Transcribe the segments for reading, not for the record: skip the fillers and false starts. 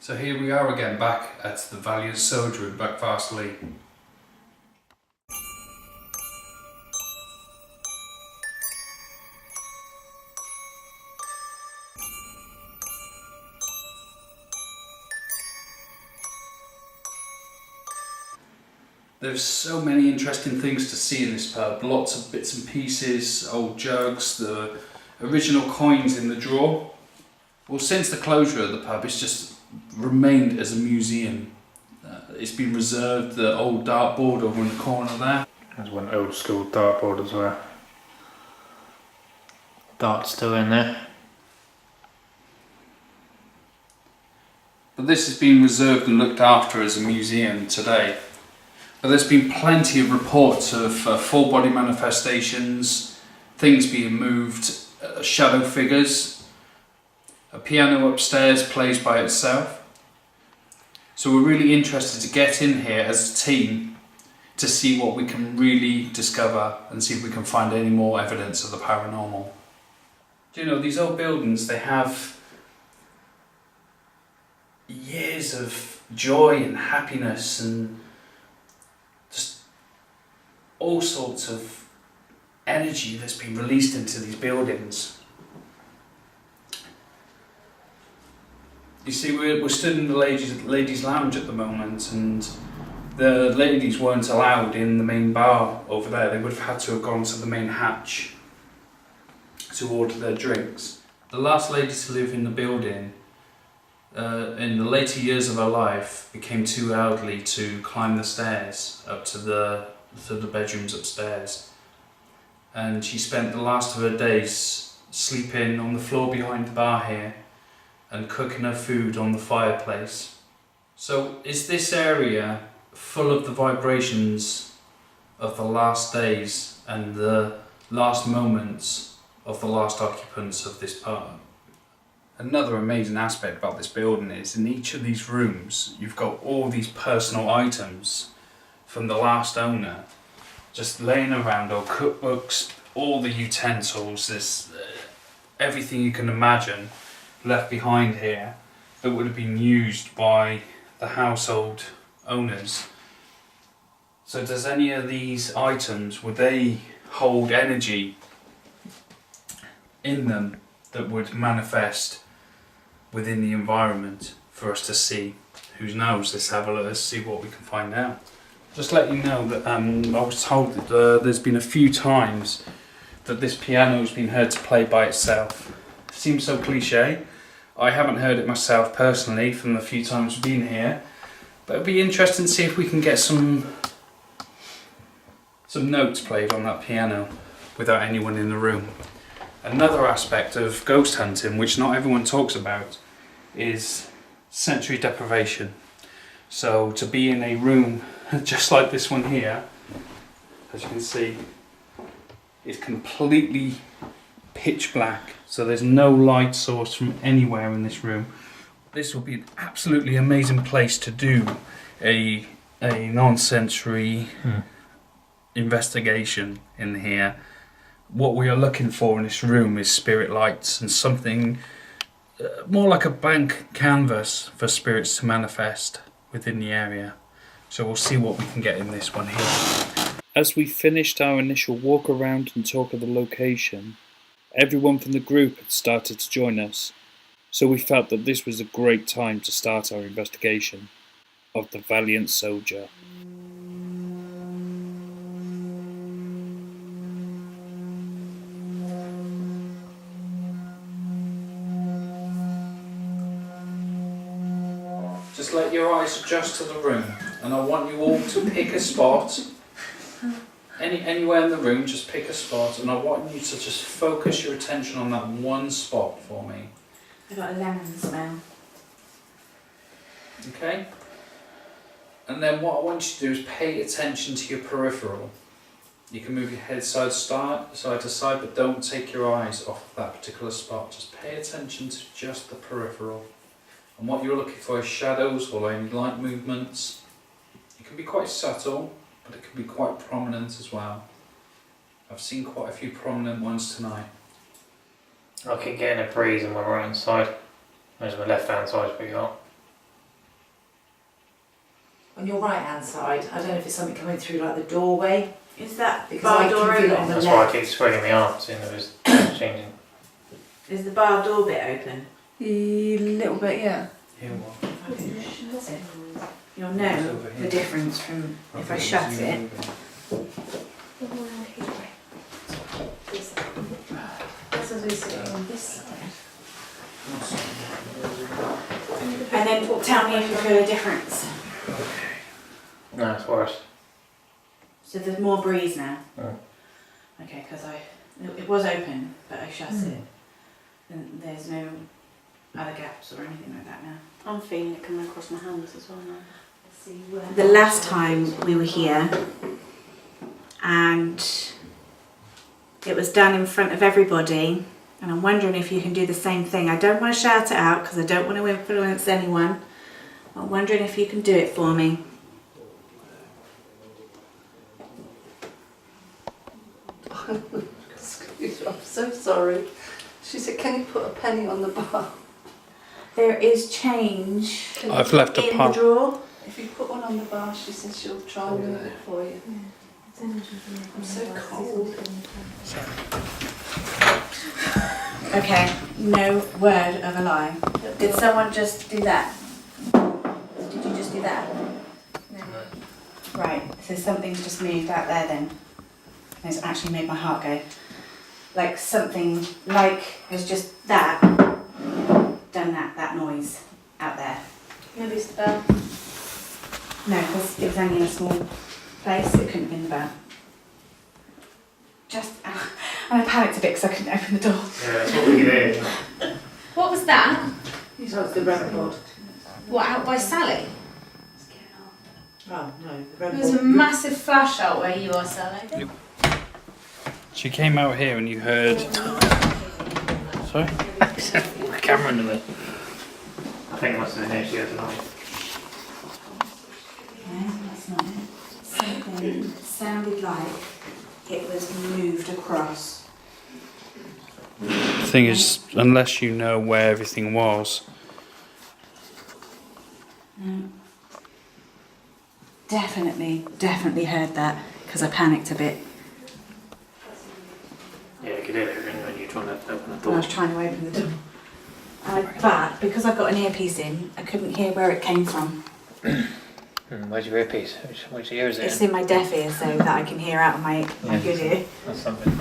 So here we are again, back at the Valiant Soldier in Buckfastleigh. There's so many interesting things to see in this pub, lots of bits and pieces, old jugs, the original coins in the drawer. Well, since the closure of the pub, it's just remained as a museum. It's been reserved, the old dartboard over in the corner there. There's one old school dartboard as well. Dart's still in there. But this has been reserved and looked after as a museum today. But there's been plenty of reports of full body manifestations, things being moved, shadow figures. A piano upstairs plays by itself. So we're really interested to get in here as a team to see what we can really discover and see if we can find any more evidence of the paranormal. Do you know, these old buildings, they have years of joy and happiness and just all sorts of energy that's been released into these buildings. You see, we're stood in the ladies' lounge at the moment, and the ladies weren't allowed in the main bar over there. They would have had to have gone to the main hatch to order their drinks. The last lady to live in the building, in the later years of her life, became too elderly to climb the stairs up to the bedrooms upstairs, and she spent the last of her days sleeping on the floor behind the bar here and cooking her food on the fireplace. So is this area full of the vibrations of the last days and the last moments of the last occupants of this pub? Another amazing aspect about this building is in each of these rooms you've got all these personal items from the last owner just laying around, or cookbooks, all the utensils, there's everything you can imagine left behind here that would have been used by the household owners. So does any of these items, would they hold energy in them that would manifest within the environment for us to see? Who knows? Let's have a look, let's see what we can find out. Just let you know that I was told that there's been a few times that this piano has been heard to play by itself. Seems so cliche. I haven't heard it myself personally from the few times we've been here, but it'll be interesting to see if we can get some notes played on that piano without anyone in the room. Another aspect of ghost hunting, which not everyone talks about, is sensory deprivation. So to be in a room just like this one here, as you can see, is completely pitch black. So there's no light source from anywhere in this room. This will be an absolutely amazing place to do a non-sensory investigation in here. What we are looking for in this room is spirit lights and something more like a blank canvas for spirits to manifest within the area. So we'll see what we can get in this one here. As we finished our initial walk around and talk of the location, everyone from the group had started to join us, so we felt that this was a great time to start our investigation of the Valiant Soldier. Just let your eyes adjust to the room, and I want you all to pick a spot. Anywhere in the room, just pick a spot, and I want you to just focus your attention on that one spot for me. I've got a lemon smell. Okay? And then what I want you to do is pay attention to your peripheral. You can move your head side to side, but don't take your eyes off of that particular spot. Just pay attention to just the peripheral. And what you're looking for is shadows or any light movements. It can be quite subtle, but it can be quite prominent as well. I've seen quite a few prominent ones tonight. I keep getting a breeze on my right hand side. Whereas my left hand side's pretty hot. On your right hand side, I don't know if it's something coming through like the doorway. Is that Because bar I door can feel it on open? the That's why I left. keep swinging my arms in there is changing. Is the bar door bit open? A little bit, yeah. Here what? You'll know the difference from if I shut it. That's as we sit on this side. And then tell me if you feel a difference. No, it's worse. So there's more breeze now. Oh. Okay, because it was open, but I shut it. And there's no other gaps or anything like that now. I'm feeling it coming across my hands as well now. Let's see where. The last time we were here, and it was done in front of everybody, and I'm wondering if you can do the same thing. I don't want to shout it out because I don't want to influence anyone. I'm wondering if you can do it for me. Excuse me, I'm so sorry. She said, can you put a penny on the bar? There is change I've left a in the pot. drawer. If you put one on the bar, she says she'll try and move it for you. I'm so cold. Okay, no word of a lie. Did someone just do that? Did you just do that? No. Right, so something's just moved out there then. And it's actually made my heart go. Like something, like has just that, done that noise out there. Maybe it's the bell. No, because it was only in a small place, it couldn't have been the bell. Just, and I panicked a bit because I couldn't open the door. Yeah, that's what we did. What was that? So it's the rubber board. What, out by Sally? Oh, no, the There rubber was a board. massive flash out where you are, Sally. She came out here and you heard. Sorry? The camera under there. I think it must have been here she had tonight. No, that's not it. Something sounded like it was moved across. The thing is, unless you know where everything was, No. Definitely heard that because I panicked a bit Yeah, you could hear it when you were trying to open the when I door. was trying to open the door. But because I've got an earpiece in, I couldn't hear where it came from. Where's your earpiece? Which ear is it It's in? in my deaf ear so that I can hear out of my good ear. That's something.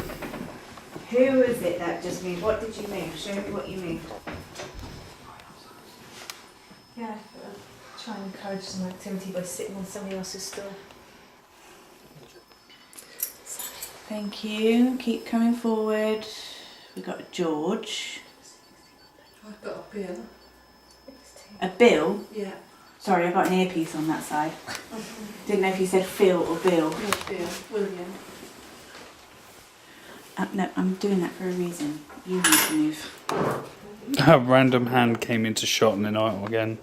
Who is it that just moved? What did you move? Show me what you moved. Yeah, try and encourage some activity by sitting on somebody else's stool. Thank you. Keep coming forward. We've got George. I've got a bill. A Bill. Yeah. Sorry, I've got an earpiece on that side. Didn't know if you said Phil or Bill. No, Bill. William. No, I'm doing that for a reason. You need to move. a random hand came into shot and then out again.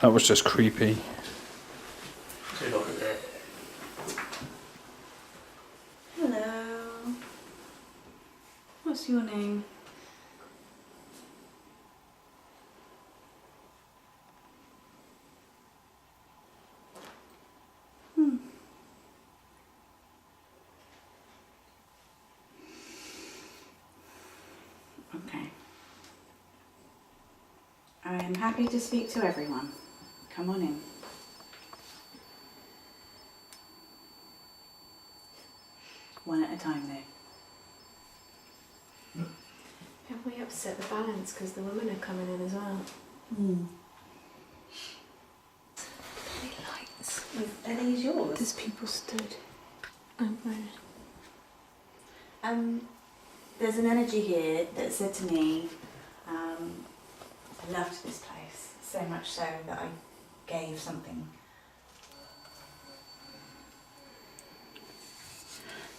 That was just creepy. See if I could do it. Hello. What's your name? Okay. I am happy to speak to everyone. Come on in. One at a time though. Have we upset the balance because the women are coming in as well? Lights. Are these yours? There's people stood. Over. There's an energy here that said to me, I loved this place so much so that I gave something.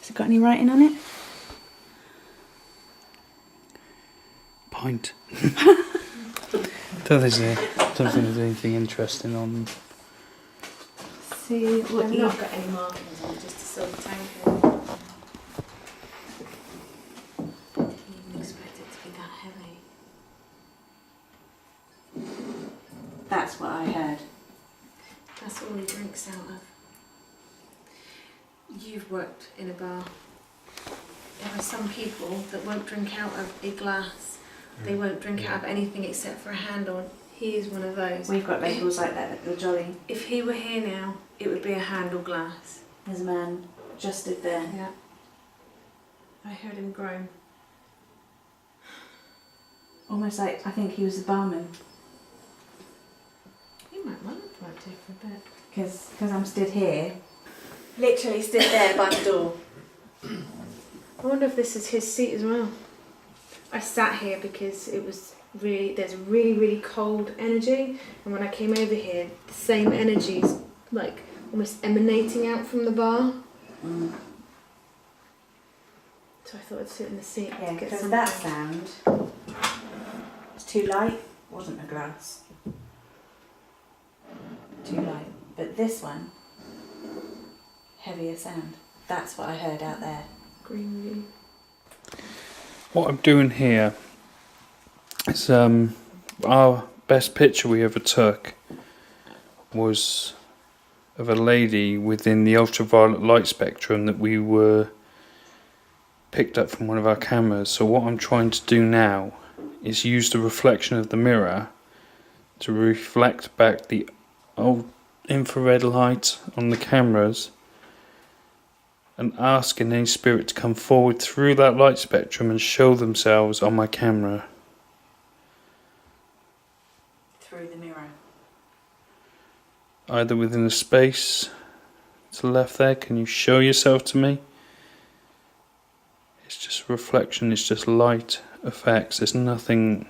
Has it got any writing on it? Pint. don't think there's anything interesting on. See what I've you... not got any markings on it, just a silver tanker. Didn't expect it to be that heavy. That's what I heard. That's all he drinks out of. You've worked in a bar. There are some people that won't drink out of a glass. They won't drink out of anything except for a handle. He is one of those. We've got labels like that at the Jolly. If he were here now, it would be a handle glass. There's a man just stood there. Yeah. I heard him groan. Almost like I think he was the barman. He might well have worked here for a bit. Because I'm stood here. Literally stood there by the door. I wonder if this is his seat as well. I sat here because there's a really, really cold energy, and when I came over here, the same energy's like almost emanating out from the bar. Mm. So I thought I'd sit in the seat Yeah, to get because some. that sound was too light, wasn't a glass. Too light. But this one, heavier sound. That's what I heard out there. Green view. What I'm doing here is our best picture we ever took was of a lady within the ultraviolet light spectrum that we were picked up from one of our cameras. So what I'm trying to do now is use the reflection of the mirror to reflect back the old infrared light on the cameras, and asking any spirit to come forward through that light spectrum and show themselves on my camera. Through the mirror. Either within the space to the left there, can you show yourself to me? It's just reflection, it's just light effects, there's nothing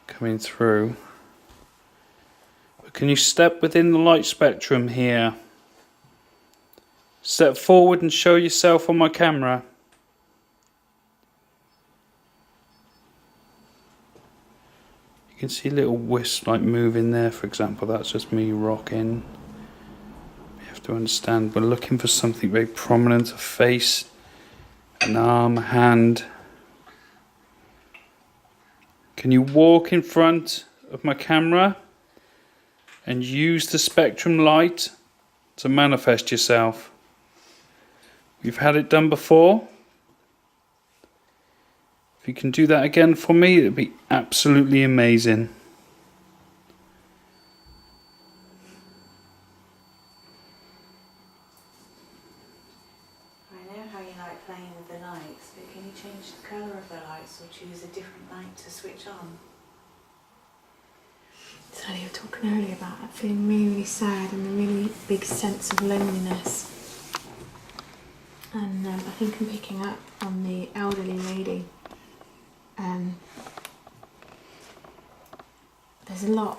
coming through. But can you step within the light spectrum here? Step forward and show yourself on my camera. You can see little wisps like moving there, for example. That's just me rocking. You have to understand, we're looking for something very prominent, a face, an arm, a hand. Can you walk in front of my camera and use the spectrum light to manifest yourself? We've had it done before. If you can do that again for me, it'd be absolutely amazing. I know how you like playing with the lights, but can you change the colour of the lights or choose a different light to switch on? So you were talking earlier about feeling really, really sad and a really big sense of loneliness. And I think I'm picking up on the elderly lady. There's a lot.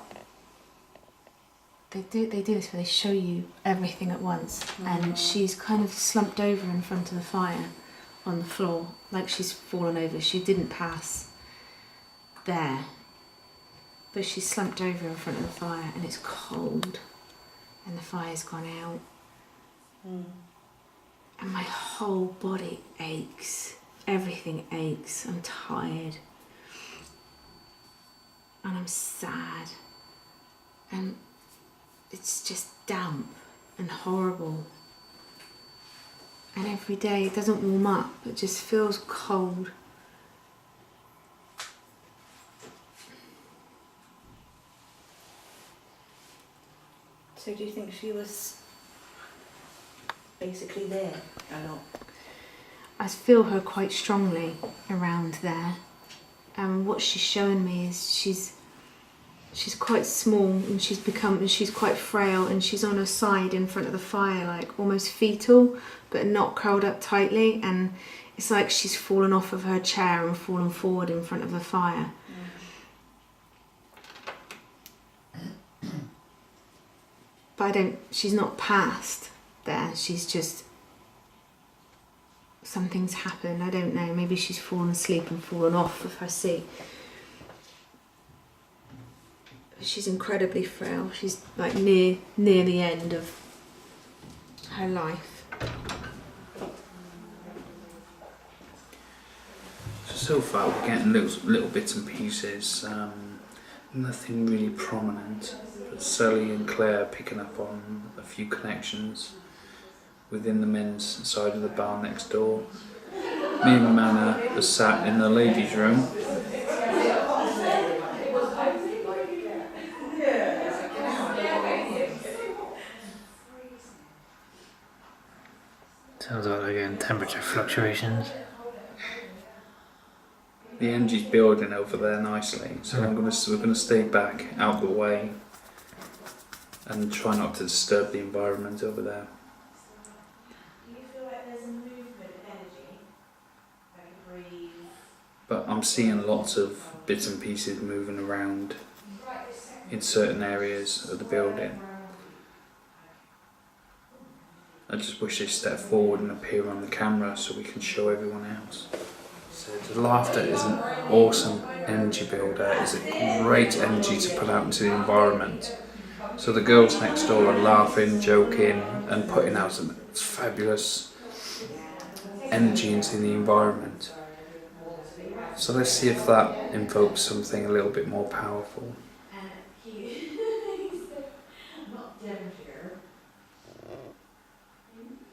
They do this where they show you everything at once, and she's kind of slumped over in front of the fire on the floor, like she's fallen over. She didn't pass there, but she's slumped over in front of the fire, and it's cold, and the fire's gone out. And my whole body aches. Everything aches. I'm tired. And I'm sad. And it's just damp and horrible. And every day it doesn't warm up. It just feels cold. So do you think she was basically there a lot? I feel her quite strongly around there. And what she's showing me is she's quite small, and she's quite frail, and she's on her side in front of the fire, like almost fetal, but not curled up tightly, and it's like she's fallen off of her chair and fallen forward in front of the fire. But she's not passed there, she's just, something's happened, I don't know, maybe she's fallen asleep and fallen off of her seat. She's incredibly frail, she's like near the end of her life. So far we're getting little bits and pieces. Nothing really prominent, but Sully and Claire picking up on a few connections within the men's side of the bar next door. Me and Manna are sat in the ladies' room. Sounds like they're getting temperature fluctuations. The energy's building over there nicely, so we're gonna stay back out the way and try not to disturb the environment over there. Do you feel like there's a movement of energy? Like a breeze? But I'm seeing lots of bits and pieces moving around in certain areas of the building. I just wish they step forward and appear on the camera so we can show everyone else. So the laughter is an awesome energy builder. It's a great energy to put out into the environment. So the girls next door are laughing, joking and putting out some fabulous energy into the environment. So let's see if that invokes something a little bit more powerful. Not Devonshire.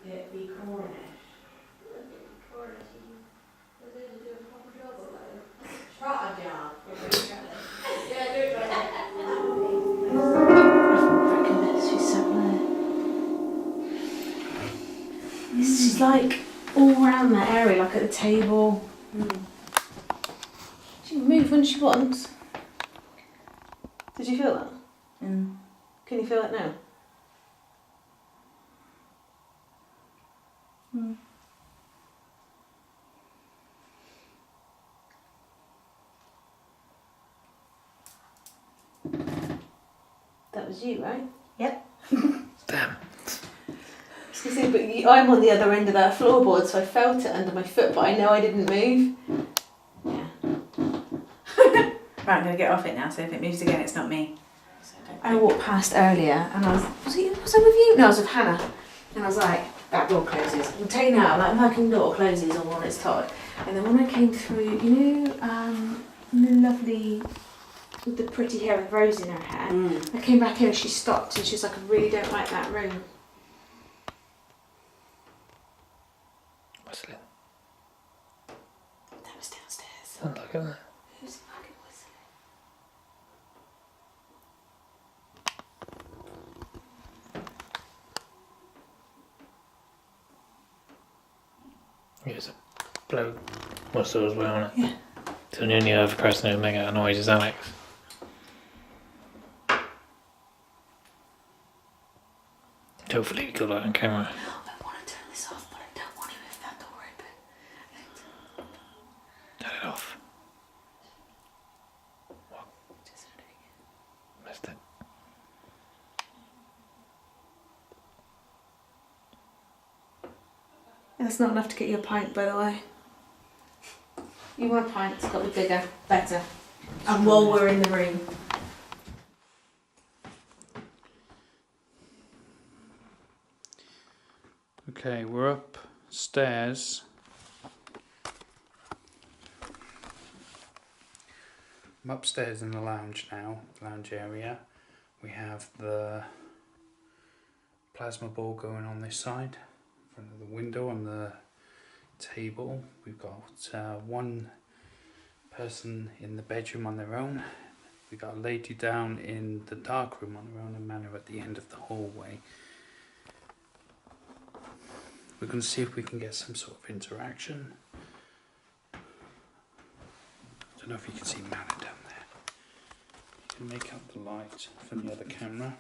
It'd be Cornish. Trot a job. She's like all around that area, like at the table. She can move when she wants. Did you feel that? Can you feel it now? That was you, right? Yep. Damn. I was gonna say, but I'm on the other end of that floorboard, so I felt it under my foot, but I know I didn't move. Yeah. Right, I'm going to get off it now, so if it moves again, it's not me. So I walked past earlier and I was I with you? No, I was with Hannah. And I was like, that door closes. I'll tell you now, like fucking door closes or when it's tied. And then when I came through, the lovely, with the pretty hair with rose in her hair, I came back here and she stopped and she was like, I really don't like that room. Whistling. That was downstairs. Look at that. Who's fucking whistling? There's a bloke whistle as well, isn't it? Yeah. So the only other person who make that noise is Alex. Hopefully we got that on camera. I want to turn this off, but I don't want to leave that door open. Turn it off. Just heard it again. Missed it. That's not enough to get you a pint, by the way. You want a pint, it's got to be bigger, better. And while we're in the room. Okay, we're upstairs. I'm upstairs in the lounge now, lounge area. We have the plasma ball going on this side, in front of the window on the table. We've got one person in the bedroom on their own. We've got a lady down in the dark room on her own, and Manor at the end of the hallway. We're going to see if we can get some sort of interaction. I don't know if you can see Manor down there. You can make out the light from the other camera.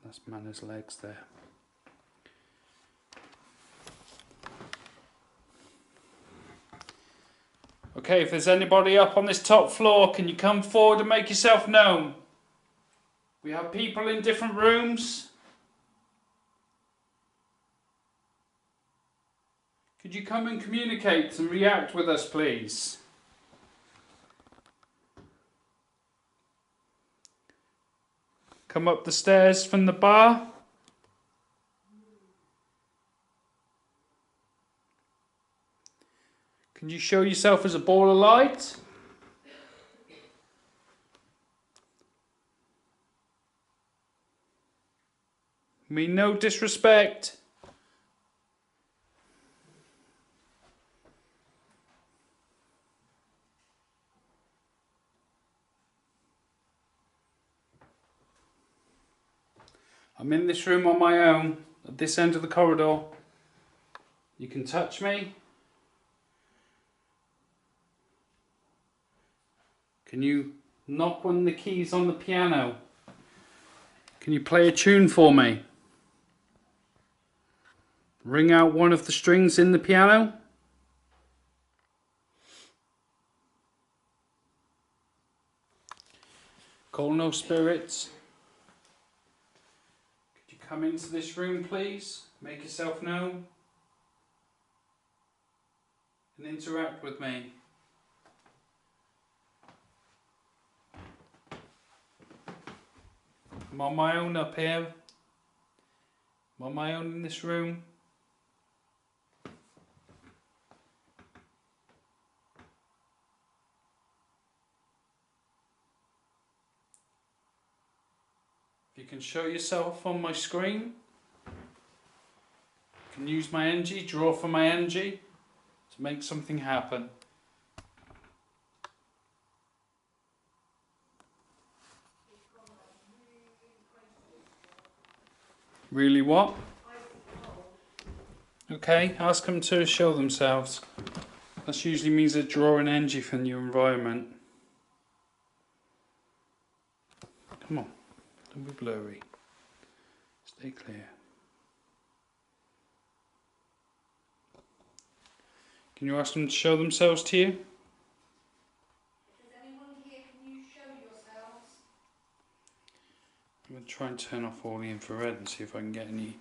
That's Manor's legs there. Okay, if there's anybody up on this top floor, can you come forward and make yourself known? We have people in different rooms. Could you come and communicate and react with us, please? Come up the stairs from the bar. Can you show yourself as a ball of light? mean no disrespect. I'm in this room on my own, at this end of the corridor. You can touch me. Can you knock one of the keys on the piano? Can you play a tune for me? Ring out one of the strings in the piano? Call no spirits. Could you come into this room, please? Make yourself known. And interact with me. I'm on my own up here. I'm on my own in this room. If you can show yourself on my screen, you can use my energy, draw for my energy to make something happen. Really what? Okay, ask them to show themselves. That usually means they're drawing energy from your environment. Come on, don't be blurry. Stay clear. Can you ask them to show themselves to you? Is anyone here? Can you show yourselves? I'm going to try and turn off all the infrared and see if I can get any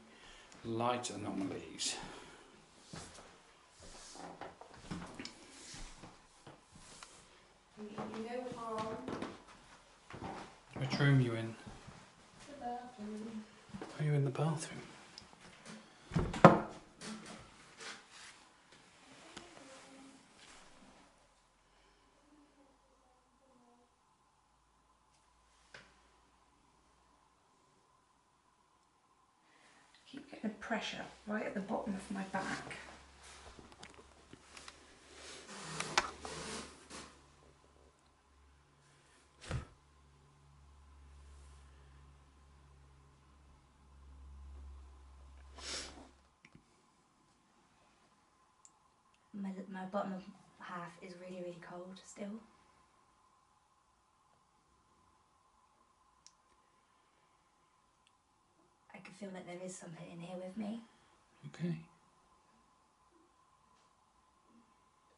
light anomalies. No harm. Which room are you in? The bathroom. Are you in the bathroom? Keep getting the pressure right at the bottom of my back. My bottom of half is really, really cold still. I can feel like there is something in here with me. Okay.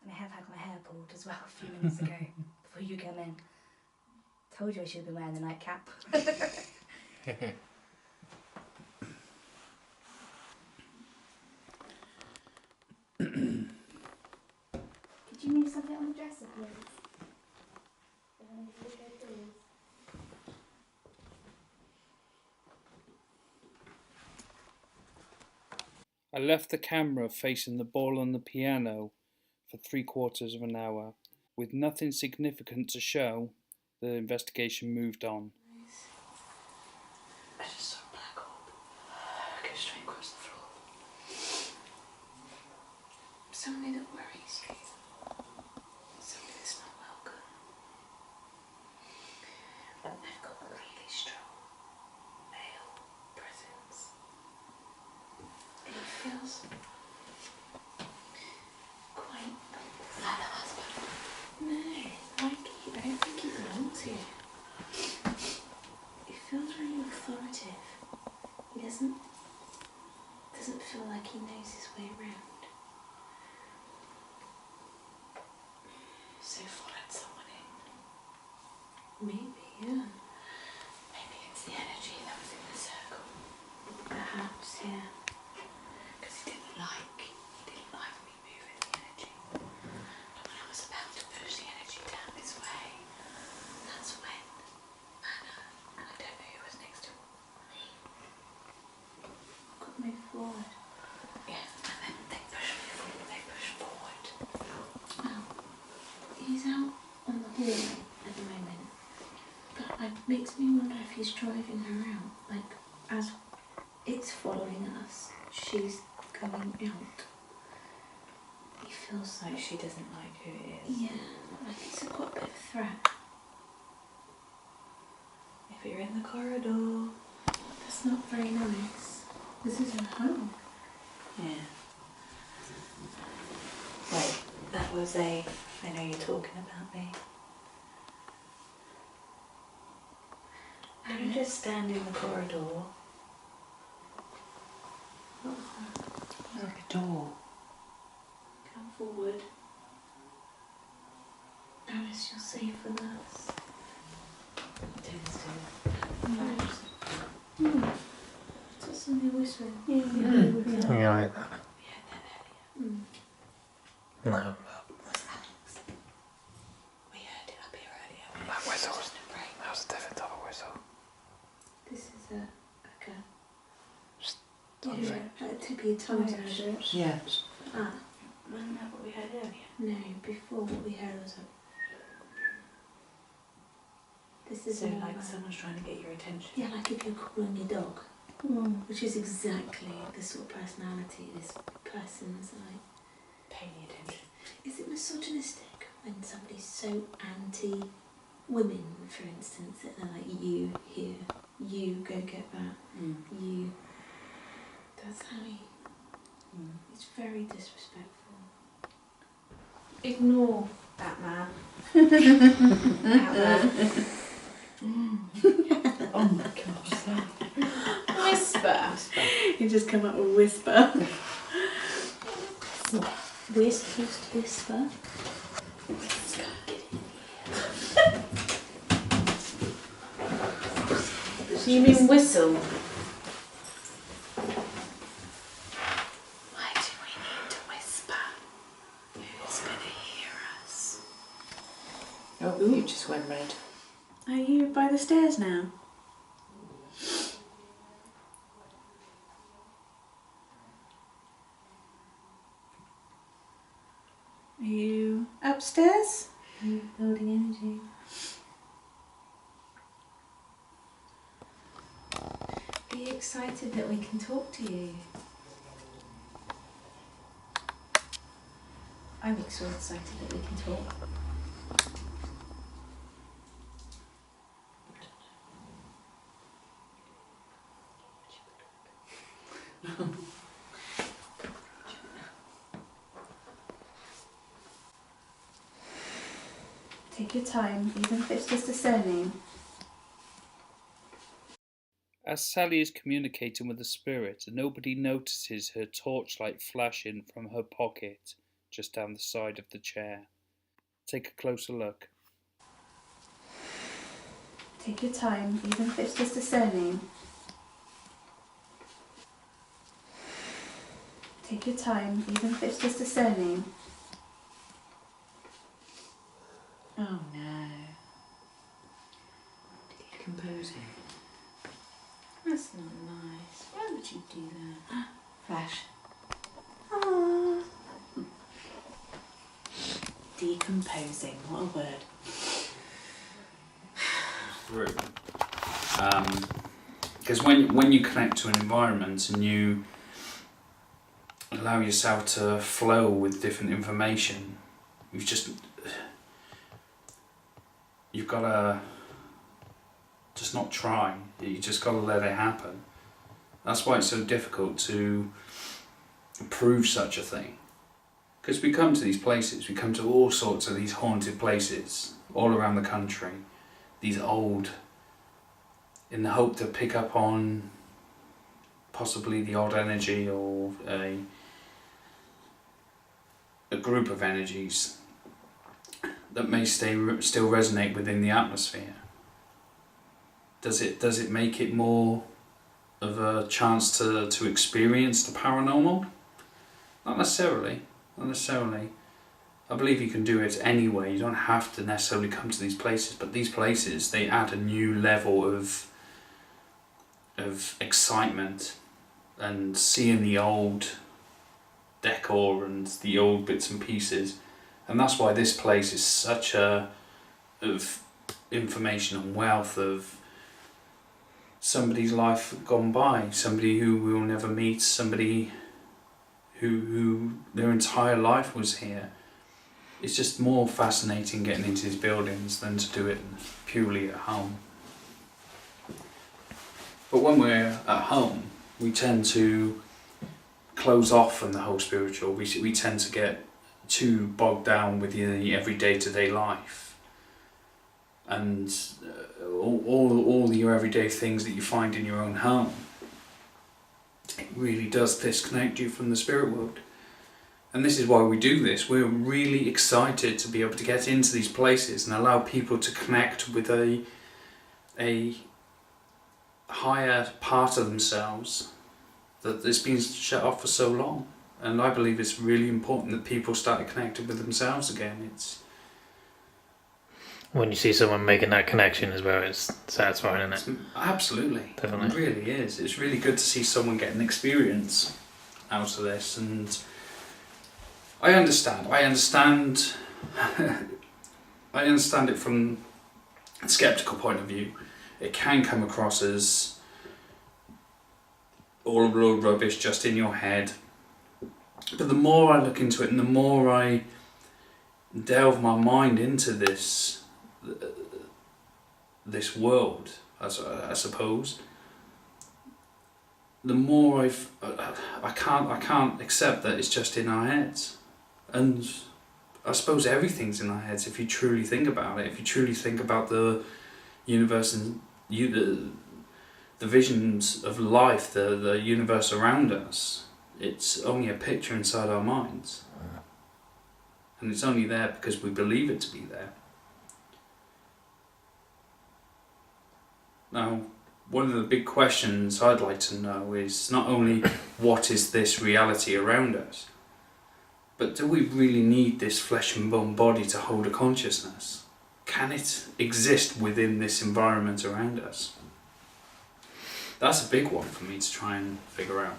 And I have had my hair pulled as well a few minutes ago before you came in. Told you I should have been wearing the nightcap. Could you move something on the dresser, please? I left the camera facing the ball on the piano for 3/4 of an hour. With nothing significant to show, the investigation moved on. I just saw a black orb go straight across the floor. Somebody that worries you. Somebody that's not welcome. They've got a really strong male presence. It feels quite like the husband. No, like I don't think he belongs here. It feels really authoritative. He doesn't feel like he knows his way around. So followed someone in. Maybe, yeah. Maybe it's the energy that was in the circle. Perhaps, yeah. Because he didn't like me moving the energy. But when I was about to push the energy down this way, that's when Anna, and I don't know who was next to me, got moved forward. Yeah, and then they pushed forward. Well, he's out on the hall at the moment. But it makes me wonder if he's driving her out, like, as It's following us. She's going out. He feels Like she doesn't like who it is. yeah, like it's got a bit of threat. If you're in the corridor. That's not very nice. This is her home. Yeah. Wait, that was I know you're talking about me. Don't just stand in the corridor. There's like a door. Come forward. Alice, you're safe with us. Do this to No. Just something whispering. Yeah, Yeah, I like that. We heard that earlier. No, Was Alex? We heard it up here earlier. that whistle. Just a break. That was a different type of whistle. This is a Something. to be a time heard it. Yeah. Ah, Wasn't that what we heard earlier? no, before what we heard was a. This is So more like of a- someone's trying to get your attention. Yeah, like if you're calling your dog, which is exactly the sort of personality this person's like. Pay me attention. Is it misogynistic when somebody's so anti-women, for instance, that they're like, you here, you go get that, you. That's how he. It's very disrespectful. Ignore that man. Out there. Oh my gosh. Whisper. You just come up with whisper. We're supposed to whisper. Let's go get in here. You mean whistle? Why do we need to whisper? Who's going to hear us? Oh, you just went red. Are you by the stairs now? Are you upstairs? Are you building energy? Are you excited that we can talk to you? I'm so excited that we can talk. Take your time, even if it's just a surname. As Sally is communicating with the spirit, nobody notices her torchlight flashing from her pocket just down the side of the chair. Take a closer look. Take your time, even if it's just a surname. Take your time, even if it's just a surname. Oh no. Decomposing. That's not nice. Why would you do that? Flash. Ah. Decomposing. What a word. Through. Because when you connect to an environment and you allow yourself to flow with different information, you've got to just not try. You just got to let it happen. That's why it's so difficult to prove such a thing. Because we come to these places, we come to all sorts of these haunted places all around the country, these old, in the hope to pick up on possibly the odd energy or a group of energies that may still resonate within the atmosphere. Does it make it more of a chance to experience the paranormal? Not necessarily. I believe you can do it anyway. You don't have to necessarily come to these places, but these places, they add a new level of excitement, and seeing the old decor and the old bits and pieces. And that's why this place is such of information and wealth of somebody's life gone by, somebody who we'll never meet, somebody who their entire life was here. It's just more fascinating getting into these buildings than to do it purely at home. But when we're at home, we tend to close off from the whole spiritual. We tend to get too bogged down with the every day-to-day life. And all your everyday things that you find in your own home. It really does disconnect you from the spirit world. And this is why we do this. We're really excited to be able to get into these places and allow people to connect with a higher part of themselves that has been shut off for so long. And I believe it's really important that people start connecting with themselves again. It's When you see someone making that connection as well, it's satisfying, isn't it? absolutely, Definitely. it really is. It's really good to see someone get an experience out of this, and I understand it from a skeptical point of view. It can come across as all blood rubbish just in your head. But the more I look into it and the more I delve my mind into this world, I suppose, the more I can't accept that it's just in our heads. And I suppose everything's in our heads if you truly think about it. If you truly think about the universe and the visions of life, the universe around us, it's only a picture inside our minds. And it's only there because we believe it to be there. Now, one of the big questions I'd like to know is not only what is this reality around us, but do we really need this flesh and bone body to hold a consciousness? Can it exist within this environment around us? That's a big one for me to try and figure out.